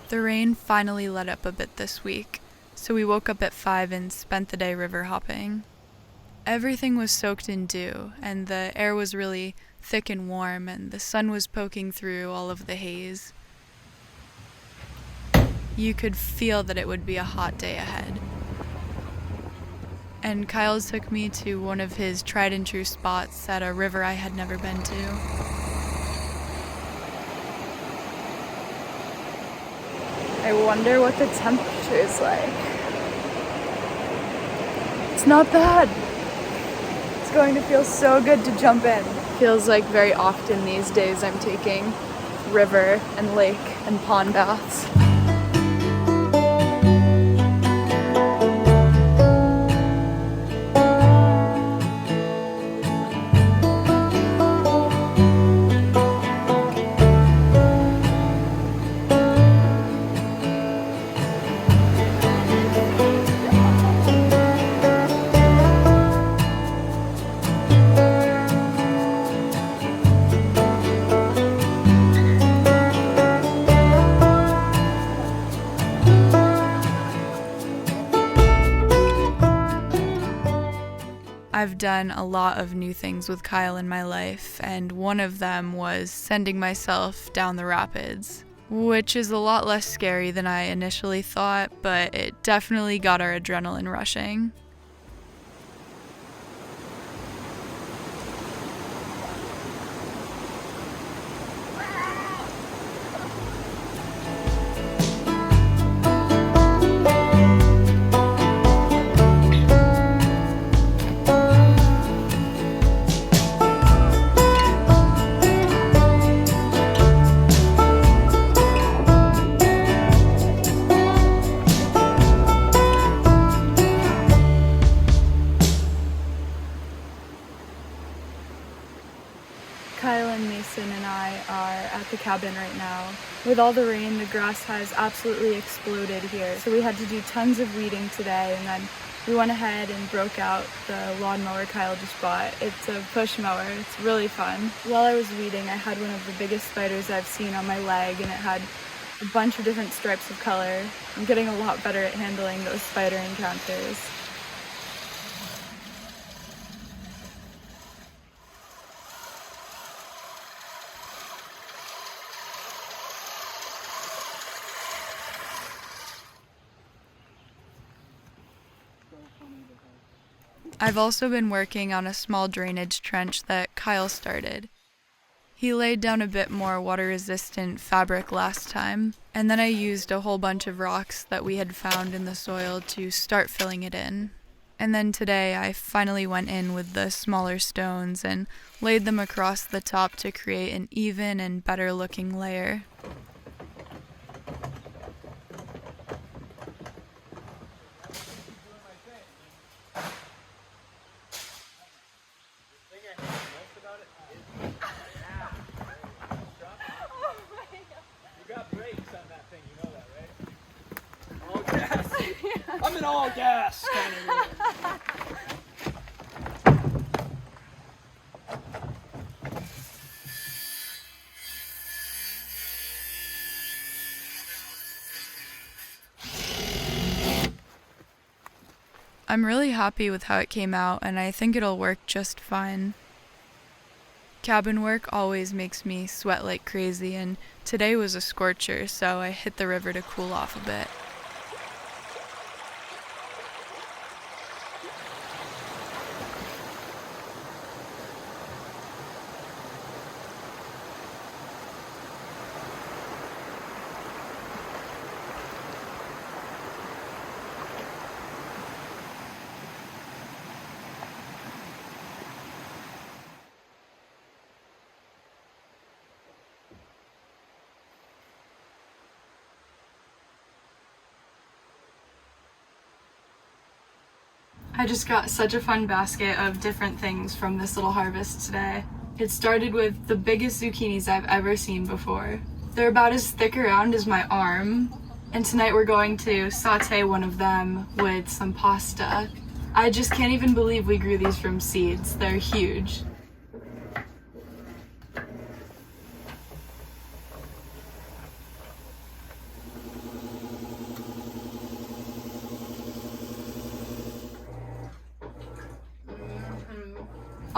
The rain finally let up a bit this week, so we woke up at 5 and spent the day river hopping. Everything was soaked in dew, and the air was really thick and warm, and the sun was poking through all of the haze. You could feel that it would be a hot day ahead. And Kyle took me to one of his tried and true spots at a river I had never been to. I wonder what the temperature is like. It's not bad. It's going to feel so good to jump in. Feels like very often these days I'm taking river and lake and pond baths. I've done a lot of new things with Kyle in my life, and one of them was sending myself down the rapids, which is a lot less scary than I initially thought, but it definitely got our adrenaline rushing. Kyle and Mason and I are at the cabin right now. With all the rain, the grass has absolutely exploded here. So we had to do tons of weeding today, and then we went ahead and broke out the lawnmower Kyle just bought. It's a push mower. It's really fun. While I was weeding, I had one of the biggest spiders I've seen on my leg, and it had a bunch of different stripes of color. I'm getting a lot better at handling those spider encounters. I've also been working on a small drainage trench that Kyle started. He laid down a bit more water-resistant fabric last time, and then I used a whole bunch of rocks that we had found in the soil to start filling it in. And then today I finally went in with the smaller stones and laid them across the top to create an even and better looking layer. I'm in all gas kind of I'm really happy with how it came out, and I think it'll work just fine. Cabin work always makes me sweat like crazy, and today was a scorcher, so I hit the river to cool off a bit. I just got such a fun basket of different things from this little harvest today. It started with the biggest zucchinis I've ever seen before. They're about as thick around as my arm, and tonight we're going to saute one of them with some pasta. I just can't even believe we grew these from seeds. They're huge.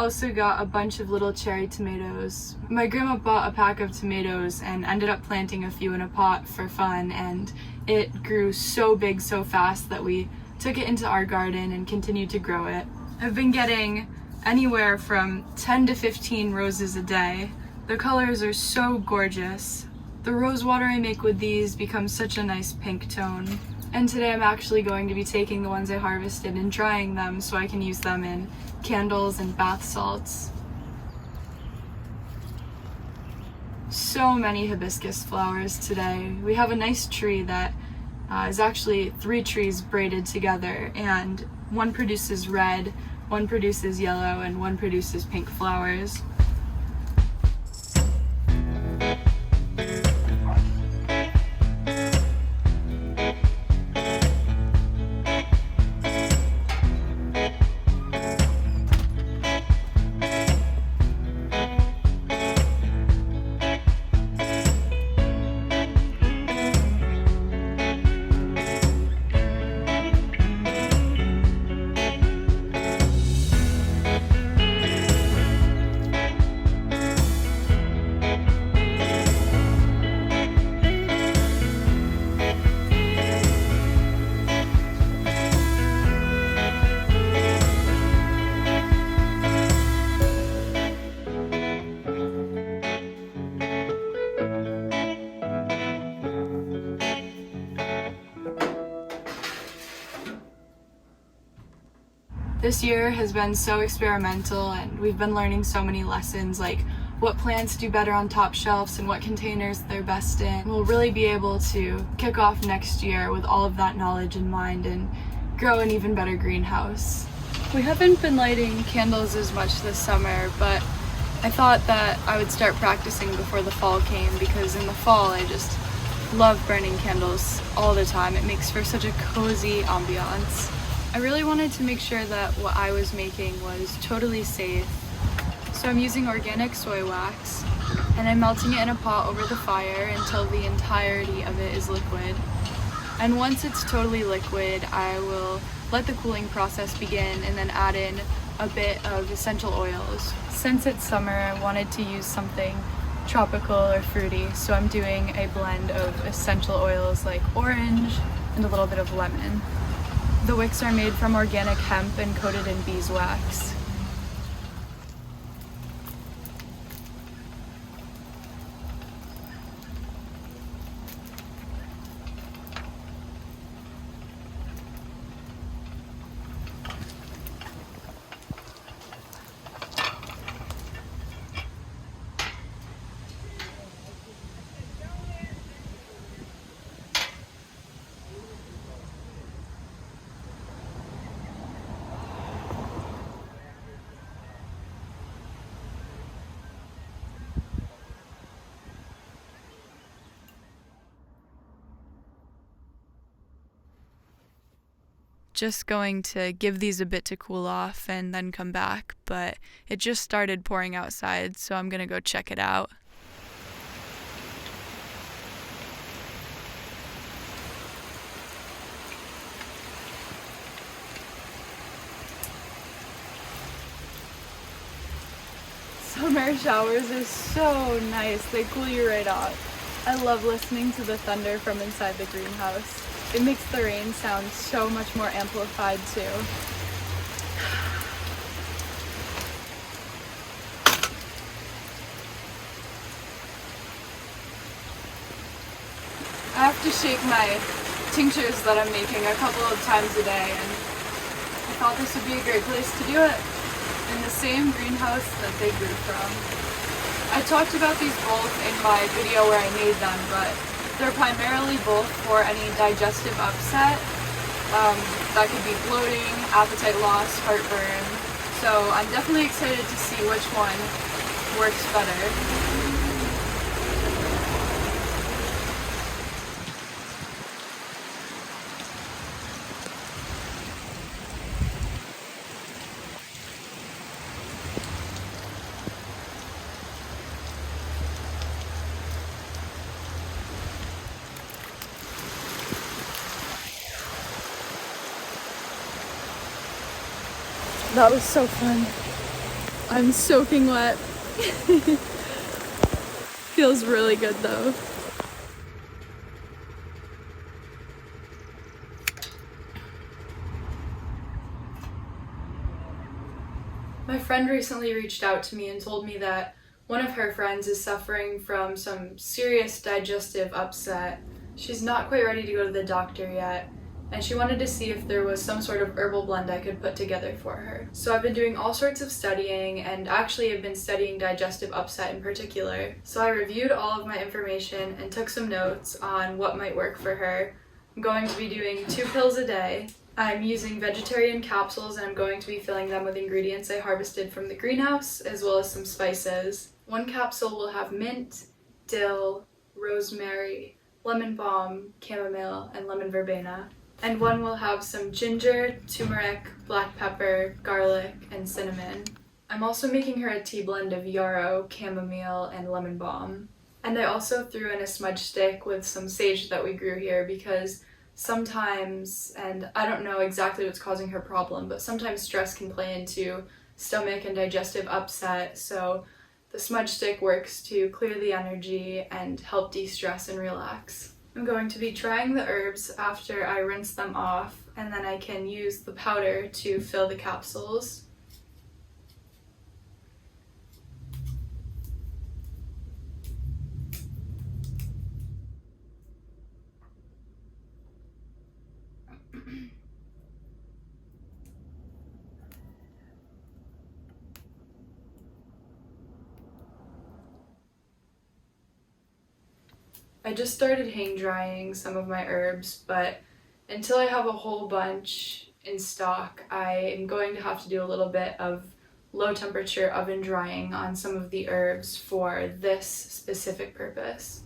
also got a bunch of little cherry tomatoes. My grandma bought a pack of tomatoes and ended up planting a few in a pot for fun, and it grew so big so fast that we took it into our garden and continued to grow it. I've been getting anywhere from 10 to 15 roses a day. The colors are so gorgeous. The rose water I make with these becomes such a nice pink tone. And today I'm actually going to be taking the ones I harvested and drying them so I can use them in candles and bath salts. So many hibiscus flowers today. We have a nice tree that is actually 3 trees braided together, and one produces red, one produces yellow, and one produces pink flowers. This year has been so experimental, and we've been learning so many lessons, like what plants do better on top shelves and what containers they're best in. We'll really be able to kick off next year with all of that knowledge in mind and grow an even better greenhouse. We haven't been lighting candles as much this summer, but I thought that I would start practicing before the fall came, because in the fall I just love burning candles all the time. It makes for such a cozy ambiance. I really wanted to make sure that what I was making was totally safe. So I'm using organic soy wax, and I'm melting it in a pot over the fire until the entirety of it is liquid. And once it's totally liquid, I will let the cooling process begin and then add in a bit of essential oils. Since it's summer, I wanted to use something tropical or fruity, so I'm doing a blend of essential oils like orange and a little bit of lemon. The wicks are made from organic hemp and coated in beeswax. Just going to give these a bit to cool off and then come back, but it just started pouring outside, so I'm gonna go check it out. Summer showers are so nice. They cool you right off. I love listening to the thunder from inside the greenhouse. It makes the rain sound so much more amplified too. I have to shake my tinctures that I'm making a couple of times a day, and I thought this would be a great place to do it, in the same greenhouse that they grew from. I talked about these both in my video where I made them, but they're primarily both for any digestive upset. That could be bloating, appetite loss, heartburn. So I'm definitely excited to see which one works better. That was so fun. I'm soaking wet. Feels really good though. My friend recently reached out to me and told me that one of her friends is suffering from some serious digestive upset. She's not quite ready to go to the doctor yet, and she wanted to see if there was some sort of herbal blend I could put together for her. So I've been doing all sorts of studying, and actually have been studying digestive upset in particular. So I reviewed all of my information and took some notes on what might work for her. I'm going to be doing 2 pills a day. I'm using vegetarian capsules, and I'm going to be filling them with ingredients I harvested from the greenhouse, as well as some spices. 1 capsule will have mint, dill, rosemary, lemon balm, chamomile, and lemon verbena. And 1 will have some ginger, turmeric, black pepper, garlic, and cinnamon. I'm also making her a tea blend of yarrow, chamomile, and lemon balm. And I also threw in a smudge stick with some sage that we grew here because sometimes, and I don't know exactly what's causing her problem, but sometimes stress can play into stomach and digestive upset, so the smudge stick works to clear the energy and help de-stress and relax. I'm going to be trying the herbs after I rinse them off, and then I can use the powder to fill the capsules. I just started hang drying some of my herbs, but until I have a whole bunch in stock, I am going to have to do a little bit of low temperature oven drying on some of the herbs for this specific purpose.